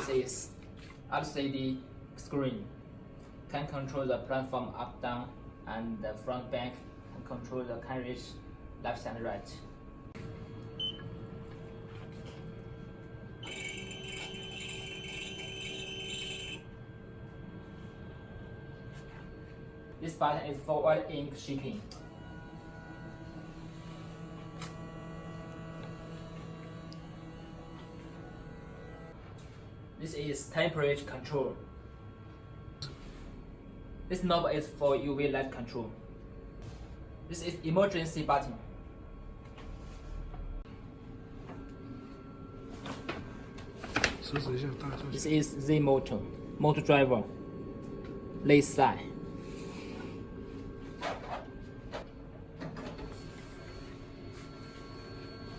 This is LCD screen. Can control the platform up, down, and the front, back, and control the carriage left and right. This button is for oil ink shipping. This is temperature control. This knob is for UV light control. This is emergency button. This is Z motor driver, left side.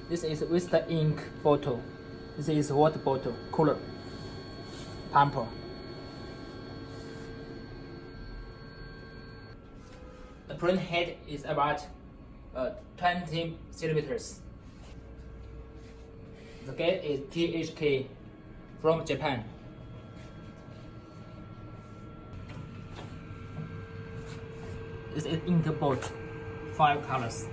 This is with the ink bottle. This is water bottle, cooler, pumper. The print head is about 20 centimeters. The gate is THK from Japan. This is ink board, 5 colors.